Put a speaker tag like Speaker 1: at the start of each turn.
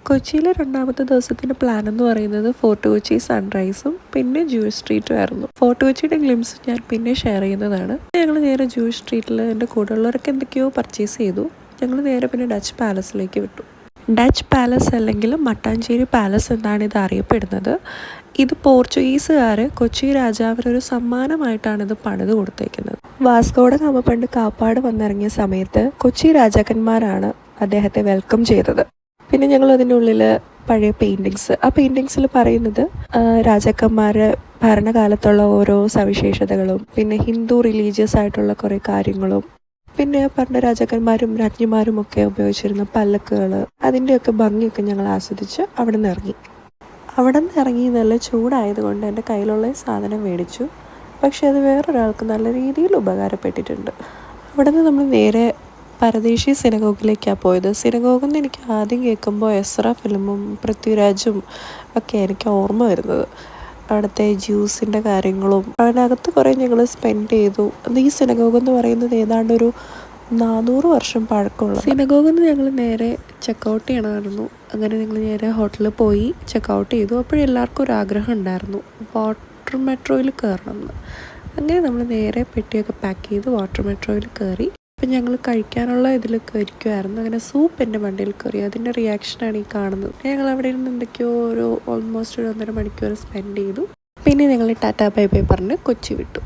Speaker 1: കൊച്ചിയിലെ രണ്ടാമത്തെ ദിവസത്തിൻ്റെ പ്ലാൻ എന്ന് പറയുന്നത് ഫോർട്ട് കൊച്ചി സൺറൈസും പിന്നെ ജൂയിഷ് സ്ട്രീറ്റും ആയിരുന്നു. ഫോർട്ട് കൊച്ചിയുടെ ഗ്ലിംസ് ഞാൻ പിന്നെ ഷെയർ ചെയ്യുന്നതാണ്. ഞങ്ങൾ നേരെ ജൂയിഷ് സ്ട്രീറ്റിൽ എൻ്റെ കൂടെയുള്ളവരൊക്കെ എന്തൊക്കെയോ പർച്ചേസ് ചെയ്തു. ഞങ്ങൾ നേരെ പിന്നെ ഡച്ച് പാലസിലേക്ക് വിട്ടു. ഡച്ച് പാലസ് അല്ലെങ്കിൽ മട്ടാഞ്ചേരി പാലസ് എന്നാണ് ഇത് അറിയപ്പെടുന്നത്. ഇത് പോർച്ചുഗീസുകാർ കൊച്ചി രാജാവിനൊരു സമ്മാനമായിട്ടാണ് ഇത് പണിത് കൊടുത്തേക്കുന്നത്. വാസ്കോഡ ഗാമ പണ്ട് കാപ്പാട് വന്നിറങ്ങിയ സമയത്ത് കൊച്ചി രാജാക്കന്മാരാണ് അദ്ദേഹത്തെ വെൽക്കം ചെയ്തത്. പിന്നെ ഞങ്ങൾ അതിൻ്റെ ഉള്ളിൽ പഴയ ആ പെയിൻറ്റിങ്സിൽ പറയുന്നത് രാജാക്കന്മാർ ഭരണകാലത്തുള്ള ഓരോ സവിശേഷതകളും പിന്നെ ഹിന്ദു റിലീജിയസ് ആയിട്ടുള്ള കുറേ കാര്യങ്ങളും പിന്നെ പണ്ട് രാജാക്കന്മാരും രാജ്ഞിമാരും ഒക്കെ ഉപയോഗിച്ചിരുന്ന പല്ലക്കുകൾ അതിൻ്റെയൊക്കെ ഭംഗിയൊക്കെ ഞങ്ങൾ ആസ്വദിച്ച് അവിടെ നിന്ന് ഇറങ്ങി നല്ല ചൂടായതുകൊണ്ട് എൻ്റെ കയ്യിലുള്ള സാധനം മേടിച്ചു. പക്ഷേ അത് വേറൊരാൾക്ക് നല്ല രീതിയിൽ ഉപകാരപ്പെട്ടിട്ടുണ്ട്. അവിടെ നിന്ന് നമ്മൾ നേരെ പരദേശി സിനഗോഗിലേക്കാണ് പോയത്. സിനഗോഗെന്ന് എനിക്ക് ആദ്യം കേൾക്കുമ്പോൾ എസ്ര ഫിലിമും പൃഥ്വിരാജും ഒക്കെ എനിക്ക് ഓർമ്മ വരുന്നത്. അവിടുത്തെ ജ്യൂസിൻ്റെ കാര്യങ്ങളും അതിനകത്ത് കുറേ ഞങ്ങൾ സ്പെൻഡ് ചെയ്തു. ഈ സിനഗോഗ് എന്ന് പറയുന്നത് ഏതാണ്ട് ഒരു 400 വർഷം പഴക്കമുള്ള സിനഗോഗിൽ നിന്ന് ഞങ്ങൾ നേരെ ചെക്കൗട്ട് ചെയ്യണമായിരുന്നു. അങ്ങനെ ഞങ്ങൾ നേരെ ഹോട്ടലിൽ പോയി ചെക്കൗട്ട് ചെയ്തു. അപ്പോഴെല്ലാവർക്കും ഒരു ആഗ്രഹം ഉണ്ടായിരുന്നു വാട്ടർ മെട്രോയിൽ കയറണം എന്ന്. അങ്ങനെ നമ്മൾ നേരെ പെട്ടിയൊക്കെ പാക്ക് ചെയ്ത് വാട്ടർ മെട്രോയിൽ കയറി. അപ്പം ഞങ്ങൾ കഴിക്കാനുള്ള ഇതിൽ കയറിക്കുമായിരുന്നു. അങ്ങനെ സൂപ്പ് എൻ്റെ വണ്ടിയിൽ കയറി. അതിൻ്റെ റിയാക്ഷനാണ് ഈ കാണുന്നത്. ഞങ്ങൾ അവിടെ ഇരുന്ന് എന്തൊക്കെയോ ഓൾമോസ്റ്റ് ഒരു 1.5 മണിക്കൂർ സ്പെൻഡ് ചെയ്തു. പിന്നെ ഞങ്ങൾ ടാറ്റാ ബൈ ബൈ പറഞ്ഞ് കൊച്ചി വിട്ടു.